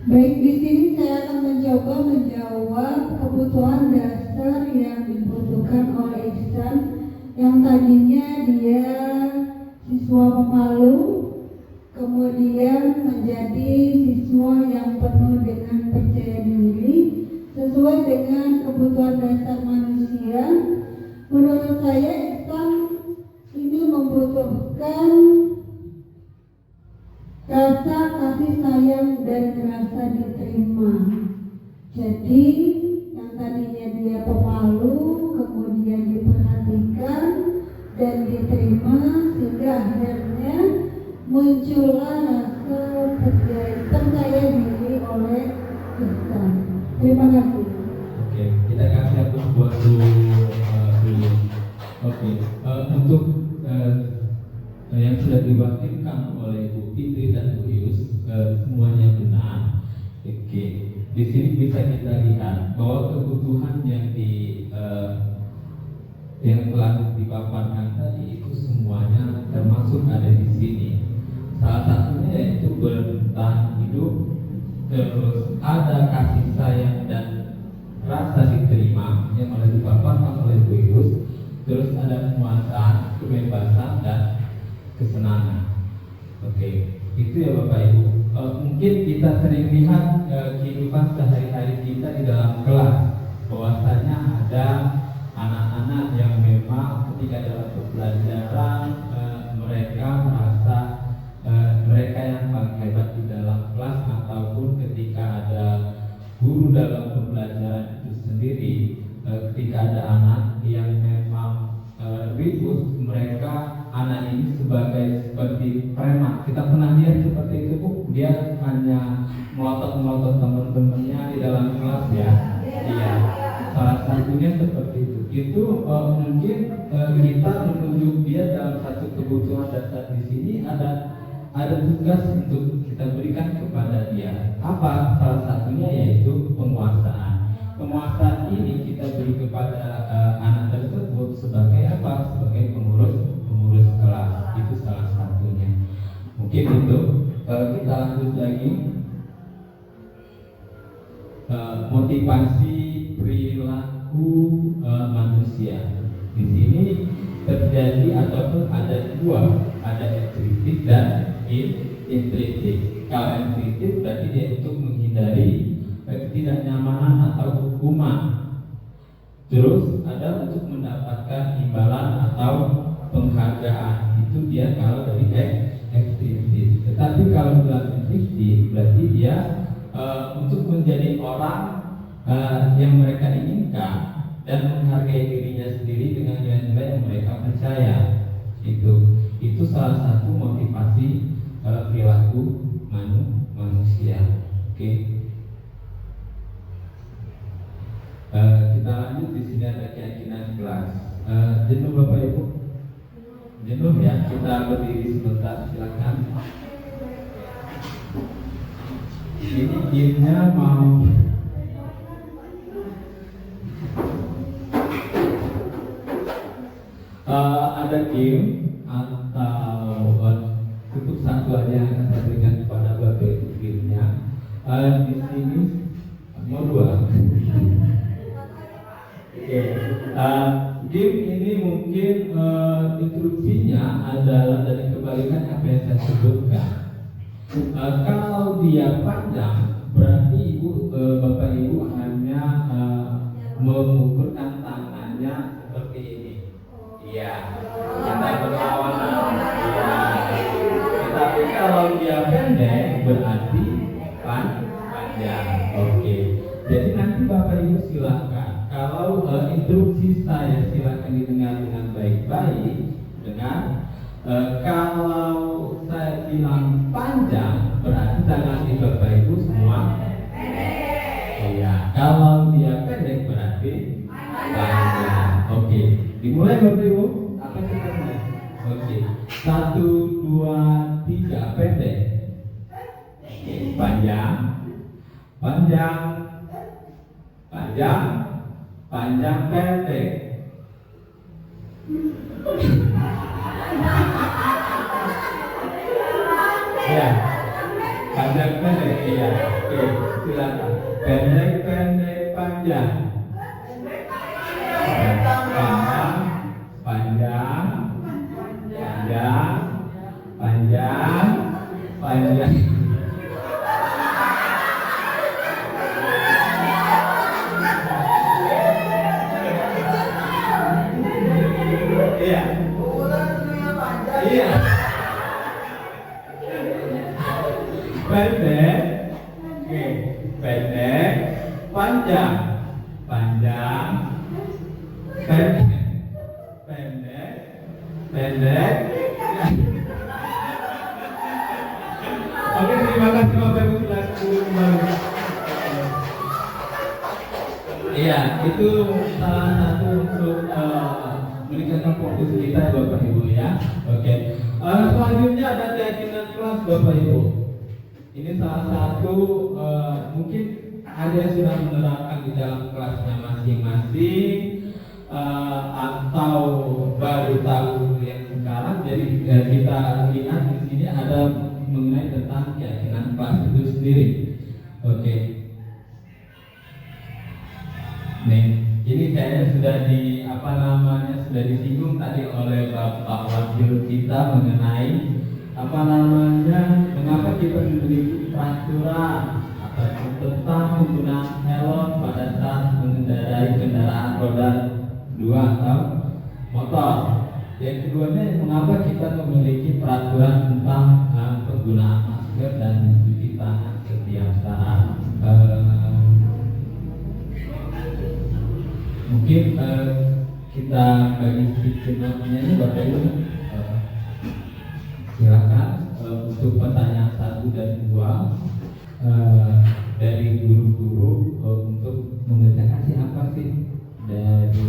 Baik, di sini saya akan mencoba menjawab kebutuhan dasar yang dibutuhkan oleh ihsan yang tadinya dia siswa pemalu, kemudian menjadi siswa yang penuh dengan percaya diri sesuai dengan kebutuhan dasar manusia. Menurut saya ihsan ini membutuhkan rasa kasih sayang dan rasa diterima. Jadi yang tadinya dia pemalu kemudian diperhatikan dan diterima, sehingga akhirnya muncullah rasa percaya diri oleh ihsan. Terima kasih. Oke, kita kasih aplaus buat Bu Yus. Oke, untuk yang sudah diwakilkan oleh Bu Fitri dan Bu Yus, semuanya benar. Oke, di sini bisa kita lihat bahwa kebutuhan yang telah dipaparkan tadi itu semuanya termasuk ada di sini. Salah satunya yaitu bertahan hidup, terus ada kasih sayang dan rasa diterima yang oleh dipaparkan oleh Bu Yus, terus ada penguasaan, kebebasan dan kesenangan. Oke, itu ya Bapak Ibu. Mungkin kita sering lihat kehidupan sehari-hari kita di dalam kelas, bahwasanya ada anak-anak yang memang ketika dalam pembelajaran mereka merasa mereka yang paling hebat di dalam kelas, ataupun ketika ada guru dalam pembelajaran itu sendiri, ketika ada anak yang memang ribut, mereka anak ini seperti preman. Kita pernah lihat seperti itu Bu, dia hanya melotot teman-temannya di dalam kelas ya. Iya, salah satunya seperti itu. Itu mungkin kita menunjuk dia dalam satu kebutuhan dasar. Di sini ada tugas untuk kita berikan kepada dia. Apa? Salah satunya yaitu penguasaan. Penguasaan ini kita beri kepada anak tersebut sebagai apa? Sebagai pengurus kelas. Itu salah satunya. Mungkin itu. Kita lanjut lagi. motivasi perilaku manusia. Di sini terjadi ataupun ada dua, ada intrinsik dan intrinsik. Kalau intrinsik berarti dia untuk menghindari ketidaknyamanan atau hukuman. Terus ada untuk mendapatkan imbalan atau penghargaan. Itu dia kalau dari ekstrinsi. Tetapi kalau dalam intrinsik berarti dia untuk menjadi orang yang mereka inginkan dan menghargai dirinya sendiri dengan nilai-nilai yang mereka percaya. Itu salah satu motivasi perilaku manusia. Oke. Kita lanjut. Di sini ada keyakinan kelas. Jenuh Bapak Ibu? Jenuh ya? Kita berdiri sebentar, silakan. Ini gamenya mau ada game atau cukup satu aja yang akan saya berikan kepada Bapak Ibu gamenya. Di sini mau dua. Game ini mungkin instruksinya adalah dari kebalikan apa yang saya sebutkan. Kalau dia panjang, berarti Bapak Ibu hanya mengukurkan tangannya seperti ini. Iya, kita berlawanan. Iya. Tetapi kalau dia pendek, berarti panjang. Oke. Jadi nanti Bapak Ibu silakan. Kalau instruksi saya silakan didengar dengan baik-baik. Kalau saya bilang panjang, berarti tangan di Bapak Ibu semua iya. Kalau dia pendek berarti panjang. Oke. Dimulai Bapak Ibu. Apa kita mulai? Oke. 1, 2, 3 pendek. Panjang. Panjang. Panjang. Panjang pendek. Ya, panjang pendek, iya. Oke, silakan. Pendek, pendek, panjang. Panjang, panjang, panjang, panjang, panjang. Iya. Iya. Pendek, oke, pendek, panjang, panjang, pendek, pendek, pendek. Oke, terima kasih Bapak Ibu kelas 10 kembali. Iya, itu salah satu untuk meningkatkan fokus kita Bapak Ibu ya. Oke. Selanjutnya ada keyakinan kelas Bapak Ibu. Ini salah satu mungkin ada yang sudah menerapkan di dalam kelasnya masing-masing atau baru tahu yang sekarang. Jadi kita lihat di sini ada mengenai tentang keyakinan kelas itu sendiri. Oke. Nih, ini kayaknya sudah sudah disinggung tadi oleh Bapak Wakil kita mengenai mengapa kita memiliki peraturan ataupun tentang penggunaan helm pada saat mengendarai kendaraan roda 2 atau motor. Yang keduanya, mengapa kita memiliki peraturan tentang penggunaan masker dan mencuci tangan setiap saat. Mungkin kita bagi sedikitnya ini Bapak Ibu, silakan untuk pertanyaan 1 dan 2 dari guru-guru untuk membacakan apa sih dari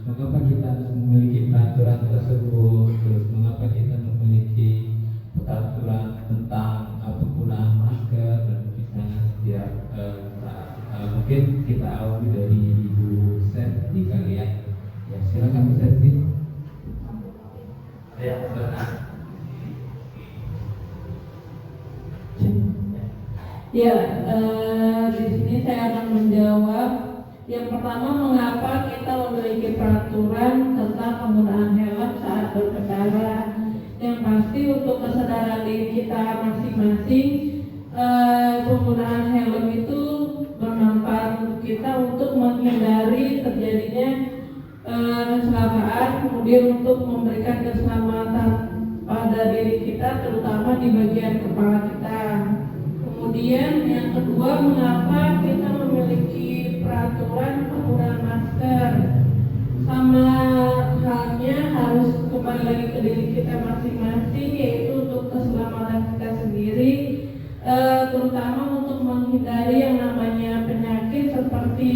mengapa kita harus memiliki peraturan tersebut, terus mengapa kita memiliki peraturan tentang penggunaan masker dan mencuci tangan setiap saat. Mungkin kita awali dari Ibu Septi kali ya. Ya, silakan Bu Septi. Ya, silakan. Ya, di sini saya akan menjawab. Yang pertama, mengapa kita memiliki peraturan tentang penggunaan helm saat berkendara? Yang pasti untuk kesadaran diri kita masing-masing, penggunaan helm itu bermanfaat untuk kita untuk menghindari terjadinya kecelakaan, kemudian untuk memberikan keselamatan pada diri kita, terutama di bagian kepala kita. Kemudian yang kedua, mengapa kita memiliki peraturan penggunaan masker? Sama halnya harus kembali lagi ke diri kita masing-masing, yaitu untuk keselamatan kita sendiri, terutama untuk menghindari yang namanya penyakit seperti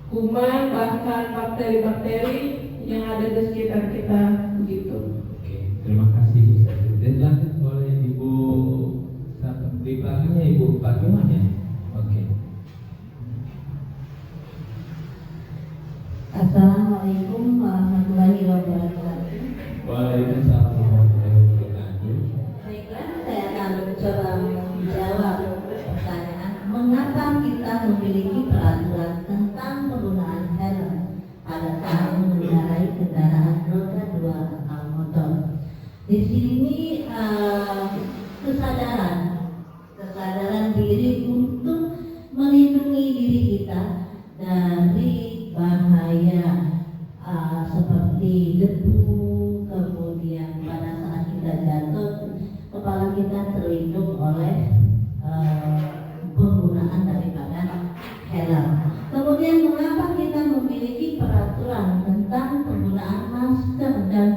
kuman, bahkan bakteri-bakteri yang ada di sekitar kita, begitu. Oke, terima kasih Bu Sari. Dan lanjut oleh Ibu di belakangnya Ibu Fatimah ya. Oke. Assalamualaikum warahmatullahi wabarakatuh. Waalaikumsalam warahmatullahi wabarakatuh. Baiklah, saya akan mencoba menjawab pertanyaan mengapa kita memiliki peraturan tentang penggunaan helm pada saat mengendarai kendaraan roda 2 atau motor. Di sini kesadaran diri untuk melindungi diri kita dari bahaya seperti debu, kemudian pada saat kita jatuh kepala kita terlindung oleh penggunaan daripada helm. Kemudian mengapa kita memiliki peraturan tentang penggunaan masker dan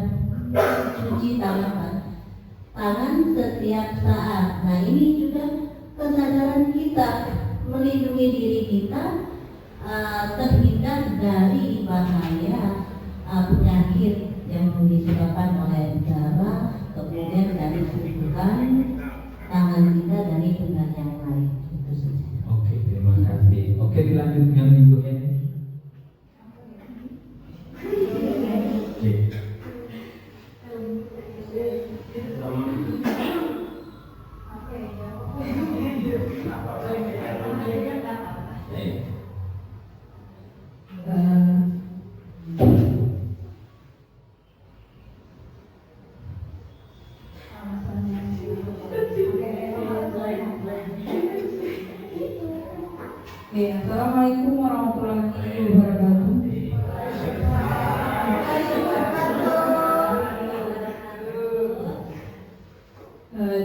cuci tangan setiap saat. Nah, ini juga kesadaran kita melindungi diri kita terhindar dari bahaya penyakit yang disebabkan oleh udara, kemudian dari sentuhan tangan kita dari benda yang lain. Itu saja. Oke, terima kasih. Oke, dilanjutkan Ibu Eni. Oke. Assalamualaikum warahmatullahi wabarakatuh.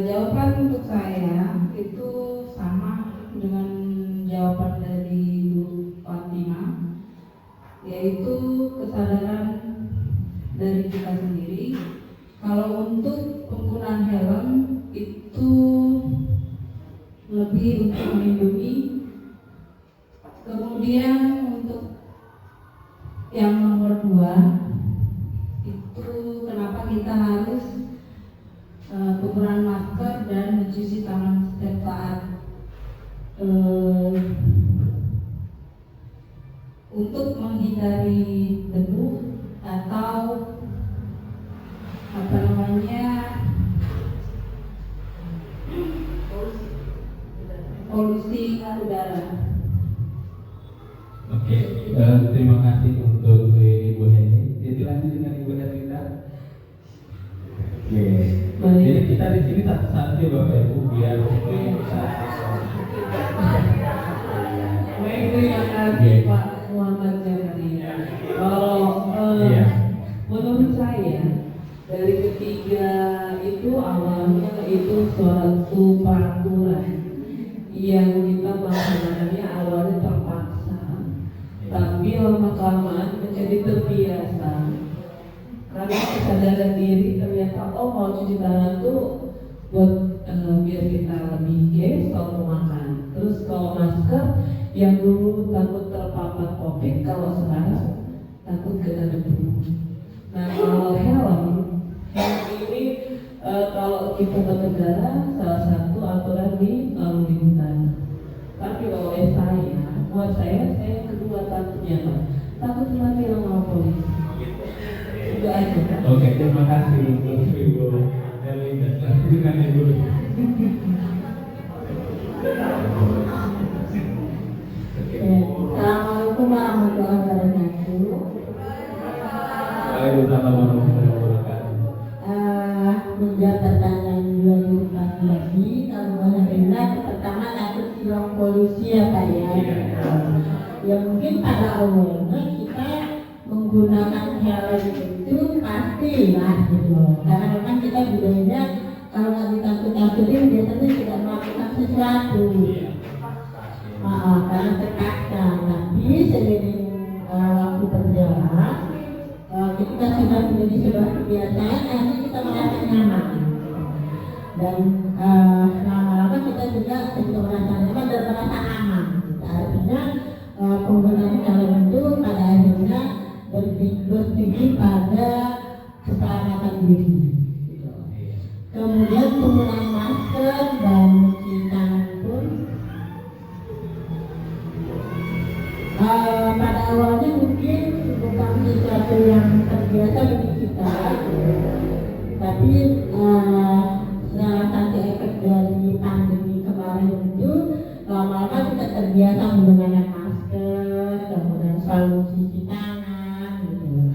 Jawaban untuk saya itu sama dengan jawaban dari Bu Fatimah, yaitu kesadaran dari kita sendiri. Kalau untuk penggunaan helm itu lebih untuk melindungi. Kemudian untuk yang nomor 2 itu kenapa kita harus penggunaan masker dan mencuci tangan setiap saat, untuk menghindari debu atau polusi udara. Oke, terima kasih untuk Ibu Heni. Jadi lanjut dengan Ibu Herlinda. Oke, jadi kita di sini satu-satu ya Bapak Ibu biar Baik, terima kasih Pak Muhammad Jafri. Kalau menurut saya dari ketiga itu awalnya itu suatu peraturan yang kita melaksanakannya awalnya terpaksa, tapi lama-kelamaan menjadi terbiasa karena kesadaran diri ternyata mau cuci tangan tuh buat biar kita lebih ges kalau mau makan. Terus kalau masker yang dulu takut terpapar COVID, kalau sekarang takut kena debu. Nah, kalau helm ini kalau kita berkendara salah satu aturan di lalu lintas. Tapi kalau buat saya kedua takutnya Pak, takut mati sama polisi. Itu aja. Oke, terima kasih untuk Ibu Herlinda. Dengan Ibu. warahmatullahi wabarakatuh. Waalaikumsalam warahmatullahi wabarakatuh. Menjawab pertanyaan 2004 lagi, alhamdulillah pertama takut silang polisi ya Pak ya. Ya mungkin pada awalnya kita menggunakan helm itu pasti lah gitu. Karena memang kita budayanya kalau nggak ditakut-takutin biasanya tidak melakukan sesuatu. Karena terpaksa. Tapi seiring waktu berjalan, ketika sudah menjadi sebuah kebiasaan, akhirnya kita merasa nyaman. Dan lama-lama kita juga merasa nyaman dan merasa aman. Artinya penggunaan helm itu pada akhirnya berpikir pada keselamatan diri. Kemudian penggunaan masker dan cuci tangan pun pada awalnya mungkin bukan sesuatu yang terbiasa bagi kita, tapi setelah nanti efek dari pandemi kemarin itu lama-lama kita terbiasa menggunakan masker, kemudian selalu cuci tangan gitu.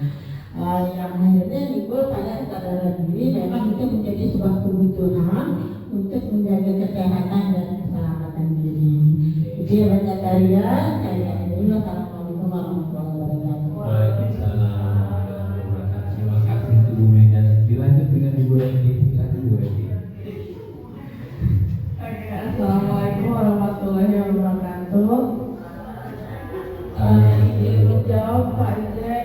Yang akhirnya timbul pada kesadaran diri memang itu menjadi sebuah kebutuhan untuk menjaga kesehatan dan keselamatan diri. Jadi banyak karya, Assalamualaikum warahmatullahi wabarakatuh. Waalaikumsalam warahmatullahi wabarakatuh. Terima kasih Bu Mega. Dilanjut dengan Ibu Reti. Silakan Bu Reti. Assalamualaikum warahmatullahi wabarakatuh. Ingin menjawab Pak Jack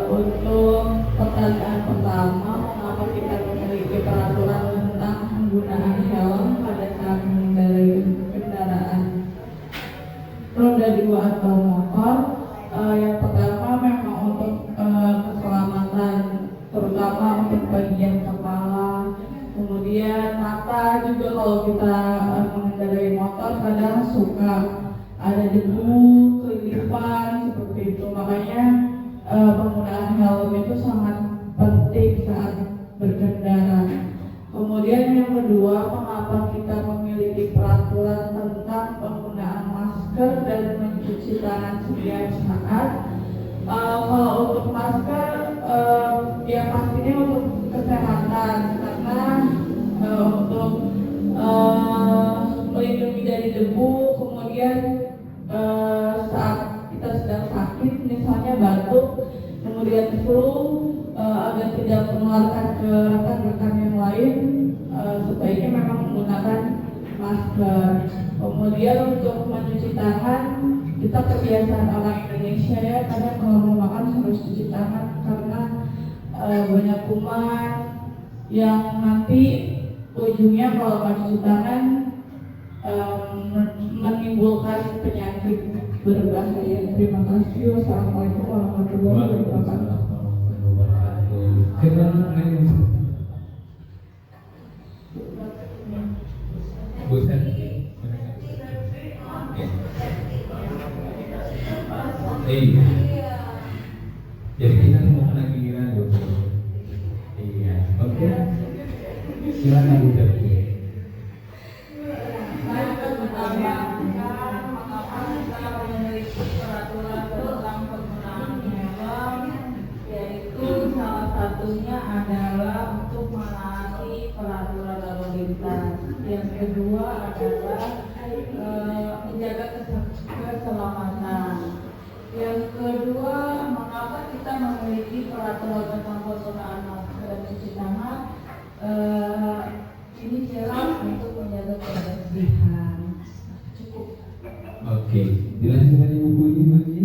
untuk pertanyaan pertama, mengapa kita memiliki peraturan tentang penggunaan helm pada saat mengendarai kendaraan roda 2 atau motor. Yang pertama memang untuk keselamatan, terutama untuk bagian kepala, kemudian mata juga. Kalau kita mengendarai motor kadang suka ada debu, kelipan seperti itu, makanya penggunaan helm itu sangat penting saat berkendara. Kemudian yang kedua, mengapa kita memiliki peraturan tentang penggunaan masker dan mencuci tangan setiap saat. Kalau untuk masker, ya pastinya untuk kesehatan, karena untuk melindungi dari debu. Kemudian saat kita sedang sakit, misalnya batuk, kemudian flu, agar tidak menularkan ke rekan-rekan yang lain, sebaiknya memang menggunakan masker. Kemudian untuk mencuci tangan, kita kebiasaan orang Indonesia ya, kadang kalau mau makan harus cuci tangan karena banyak kuman yang nanti ujungnya kalau nggak cuci tangan menimbulkan penyakit berbahaya. Terima kasih. Wassalamualaikum warahmatullahi wabarakatuh. Jadi kita mau kena giliran dulu. Iya, oke. Silakan Bu Devi. Satunya adalah untuk menaati peraturan lalu lintas. Yang kedua adalah menjaga keselamatan. Yang kedua, mengapa kita memiliki peraturan tentang penggunaan masker dan cuci tangan? Ini jelas untuk menjaga kebersihan. Cukup. Oke, dilanjutkan Ibu Putri lagi.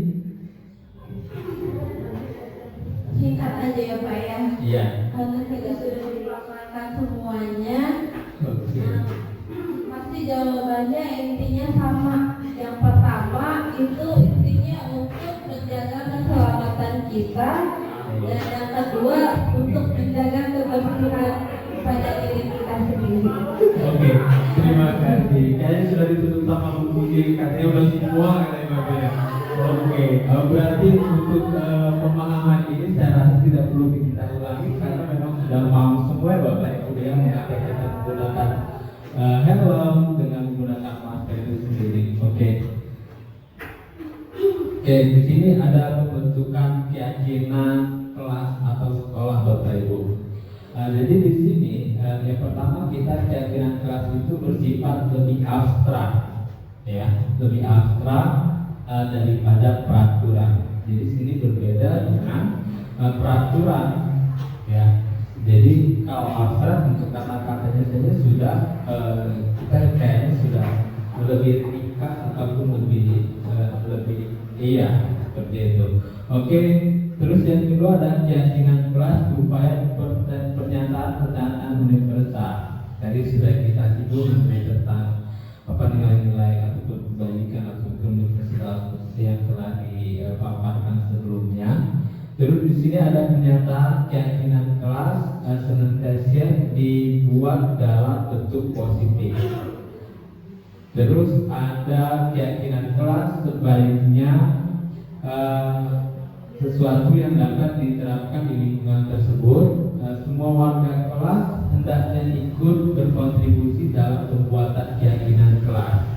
Singkat aja ya Pak ya. Iya. Karena kita sudah dilaksanakan semuanya. Oke. Pasti jawabannya intinya sama. Yang pertama itu intinya untuk menjaga keselamatan kita, dan yang kedua untuk menjaga kebersihan pada diri kita sendiri. Oke, terima kasih. Kayaknya sudah ditutup sama Bu Putri, katanya udah semua katanya Bapak ya. Oke, berarti untuk pemahaman ini saya rasa tidak perlu kita ulangi karena memang sudah paham semua Bapak ya. Kemudian mengapa kita menggunakan helm dengan menggunakan masker itu sendiri. Oke. Oke, di sini ada pembentukan keyakinan kelas atau sekolah Bapak Ibu. Jadi di sini yang pertama kita keyakinan kelas itu bersifat lebih abstrak, ya, lebih abstrak daripada peraturan. Jadi di sini berbeda dengan peraturan, ya. Jadi kalau abstrak untuk kata-katanya saja sudah kita kayaknya sudah lebih ringkas ataupun lebih iya seperti itu. Oke, terus yang kedua ada keyakinan kelas berupa pernyataan universal. Tadi sudah kita singgung mengenai tentang nilai-nilai ataupun kebaikan ataupun universal yang telah dipaparkan sebelumnya. Terus di sini ada pernyataan keyakinan kelas senantiasa dibuat dalam bentuk positif. Terus ada keyakinan kelas sebaiknya sesuatu yang dapat diterapkan di lingkungan tersebut. Semua warga kelas hendaknya ikut berkontribusi dalam pembuatan keyakinan kelas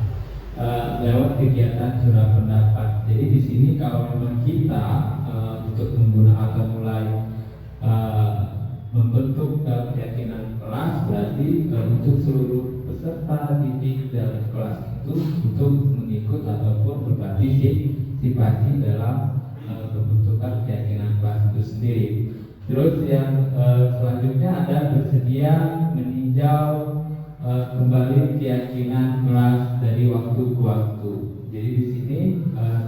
lewat kegiatan curah pendapat. Jadi di sini kalau memang kita untuk menggunakan atau mulai membentuk keyakinan kelas, berarti untuk seluruh peserta didik dalam kelas itu untuk mengikut ataupun berpartisipasi dalam pembentukan keyakinan kelas itu sendiri. Terus yang selanjutnya ada bersedia meninjau kembali keyakinan kelas dari waktu ke waktu. Jadi di sini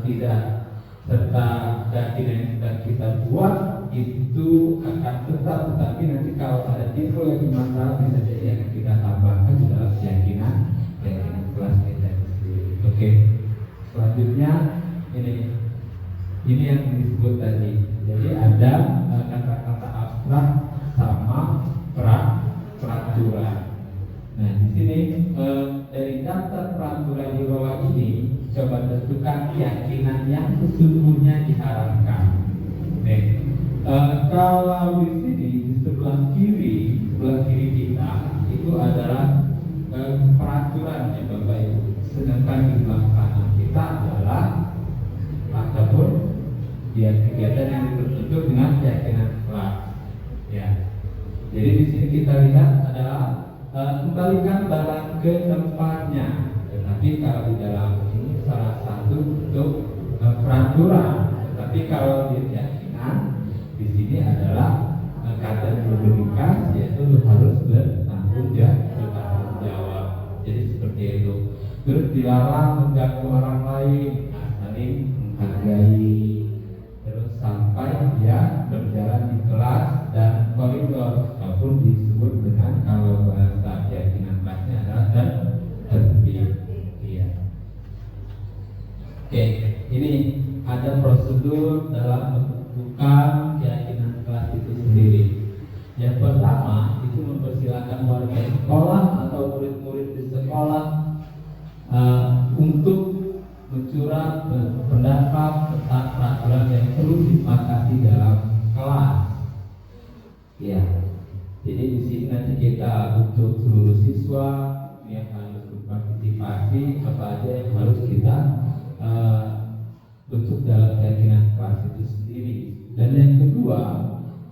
tidak serta keyakinan yang sedang kita buat itu akan tetap, tetapi nanti kalau ada timbul lagi masalah bisa jadi akan kita tambahkan di dalam keyakinan kelas kita sendiri. Oke, selanjutnya ini yang disebut tadi. Jadi ada kata-kata abstrak sama peraturan. Nah di sini dari daftar peraturan di bawah ini coba tentukan keyakinan yang sesungguhnya diharapkan. Kalau di sini di sebelah kiri kita itu adalah peraturan ya Bapak Ibu. Sedangkan di sebelah kanan kita adalah ataupun kegiatan yang terbentuk dengan keyakinan kelas. Ya. Jadi di sini kita lihat adalah kembalikan barang ke tempatnya. Tetapi kalau di dalam ini salah satu bentuk peraturan. Tetapi kalau di keyakinan di sini adalah kata yang lebih ringkas, yaitu harus bertanggung jawab. Jadi seperti itu. Terus dilarang mengganggu orang lain, saling menghargai. Terus sampai dia berjalan di kelas dan koridor, ataupun disebut dengan kalau bahasa keyakinan kelasnya adalah tertib. Iya. Oke, ini ada prosedur dalam pembentukan keyakinan kelas itu sendiri. Yang pertama itu mempersilahkan warga sekolah atau murid-murid di sekolah untuk mencurah pendapat tentang peraturan yang perlu disepakati dalam kelas. Ya, jadi di sini nanti kita untuk seluruh siswa yang harus berpartisipasi apa aja yang harus kita bentuk dalam keyakinan kelas itu sendiri. Dan yang kedua,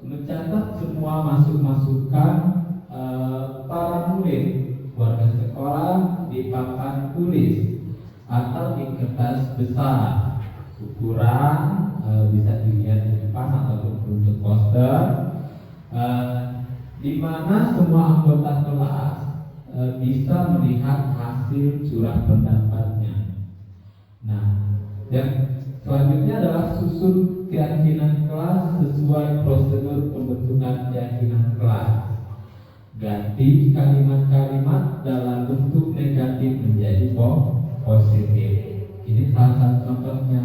mencatat semua masukan para murid warga sekolah di papan tulis atau di kertas besar ukuran bisa dilihat di depan ataupun bentuk poster di mana semua anggota kelas bisa melihat hasil curah pendapatnya. Nah, yang selanjutnya adalah susun keyakinan kelas sesuai prosedur pembentukan keyakinan kelas. Ganti kalimat-kalimat dalam bentuk negatif menjadi positif. Ini salah satu contohnya.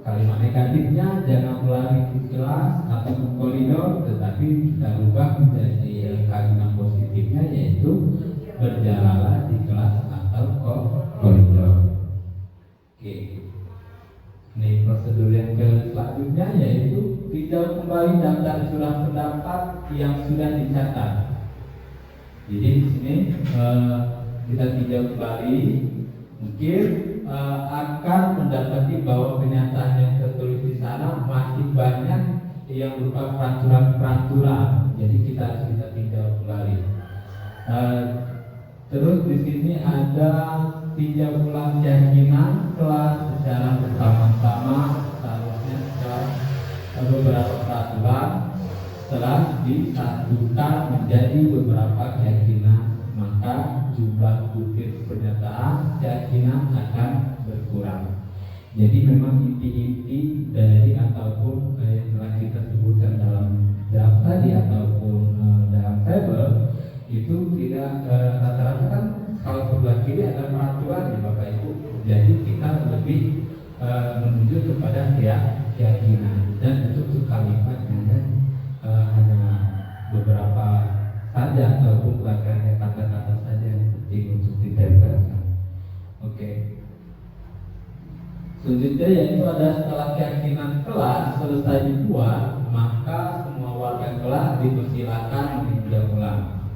Kalimat negatifnya jangan berlari di kelas atau ke koridor, tetapi kita ubah menjadi kalimat positifnya yaitu berjalanlah di kelas atau koridor. Oke. Ini prosedur yang selanjutnya yaitu tinjau kembali daftar curah pendapat yang sudah dicatat. Jadi di sini kita tinjau kembali, mungkin akan mendapati bahwa kenyataan yang tertulis di sana masih banyak yang berupa peraturan-peraturan. Jadi kita harus bisa tinjau kembali. Terus di sini ada 13 keyakinan kelas secara bersama-sama, seharusnya beberapa peraturan telah disatukan menjadi beberapa keyakinan, maka jumlah butir pernyataan keyakinan akan berkurang. Jadi memang inti-inti dari ataupun yang telah kita sebutkan dalam draft tadi ataupun dalam tabel itu tidak rata-rata kan kalau sebelah kiri ada peraturan ya Bapak Ibu. Jadi kita lebih menuju kepada keyakinan, dan untuk kalimat hanya beberapa saja ataupun bahkan kata-kata saja yang penting untuk ditempelkan. Oke. Selanjutnya yaitu ada setelah keyakinan kelas selesai dibuat, maka semua warga kelas dipersilakan meninjau ulang.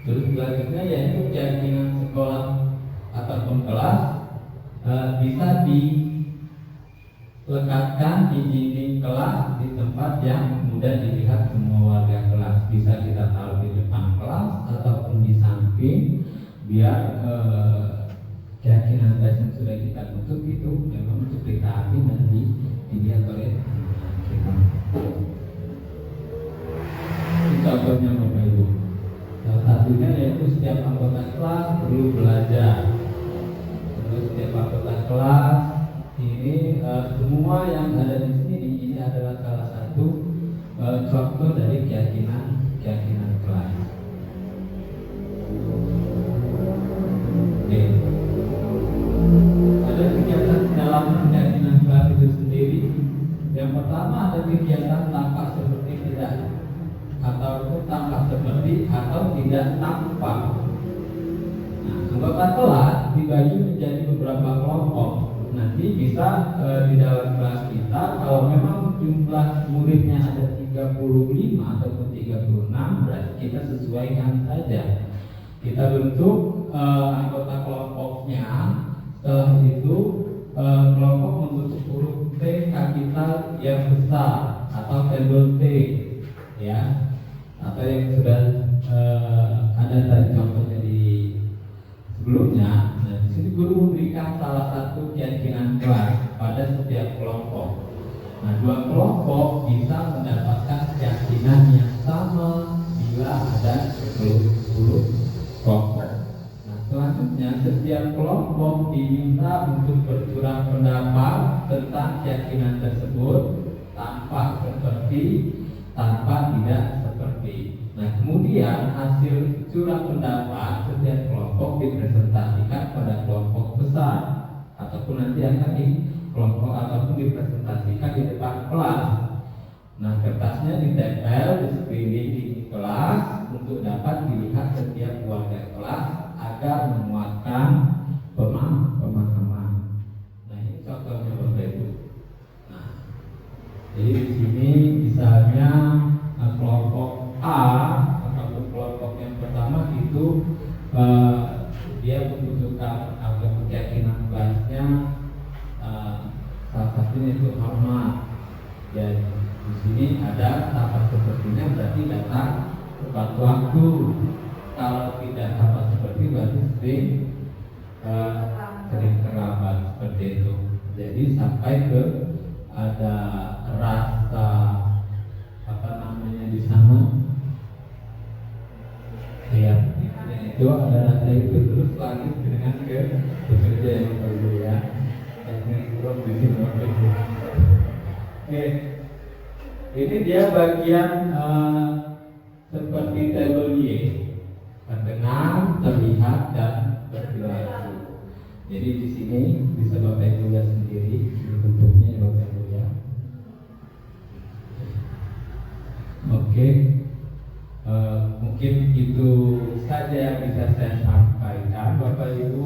Terus selanjutnya yaitu keyakinan sekolah ataupun kelas bisa dilekatkan di dinding kelas di tempat yang mudah dilihat semua warga kelas. Bisa kita taruh di depan kelas ataupun di samping, biar keyakinan yang sudah kita bentuk itu memang untuk ditaati dan dilihat oleh kita. Ini contohnya Bapak Ibu. Salah satunya yaitu setiap anggota kelas perlu belajar. Terus setiap anggota kelas ini semua yang ada di sini ini adalah salah satu contoh dari keyakinan kelas. Oke. Ada kegiatan dalam keyakinan kelas itu sendiri. Yang pertama ada kegiatan tampak seperti tidak, atau tampak seperti atau tidak tampak. Nah, anggota kelas dibagi menjadi beberapa kelompok. Nanti bisa di dalam kelas kita kalau memang jumlah muridnya ada 35 ataupun 36, berarti kita sesuaikan saja. Kita bentuk anggota kelompoknya. Setelah itu kelompok membentuk huruf T kapital yang besar atau tabel T, ya, atau yang sudah ada tadi contohnya di sebelumnya. Nah, di sini guru memberikan salah satu keyakinan kelas pada setiap kelompok. Nah, dua kelompok bisa mendapatkan keyakinan yang sama bila ada 10 kelompok. Nah, selanjutnya setiap kelompok diminta untuk bercurah pendapat tentang keyakinan tersebut, tanpa seperti, tanpa tidak seperti. Nah, kemudian hasil curah pendapat setiap kelompok dipresentasikan pada kelompok besar, ataupun nanti akan di kelompok ataupun dipresentasikan di depan kelas. Nah, kertasnya ditempel di sekeliling kelas untuk dapat dilihat setiap warga kelas agar menguatkan pemahaman. Nah, ini contohnya Bapak Ibu. Nah, jadi di sini misalnya kelompok A atau kelompok yang pertama itu dia membutuhkan atau keyakinan kelasnya salah satunya itu hormat. Dan di sini ada tapak sepertinya berarti datang tepat waktu. Kalau tidak tapak seperti berarti sering terlambat seperti itu. Jadi sampai ke ada rasa apa namanya di sana, ya itu ada rasa itu terus lanjut dengan ke bekerja yang baru ya. Oke, ini dia bagian seperti tabel Y, terdengar, terlihat dan berperilaku. Jadi di sini bisa Bapak Ibu lihat sendiri bentuknya ya Bapak Ibu ya. Oke, mungkin itu saja yang bisa saya sampaikan Bapak Ibu.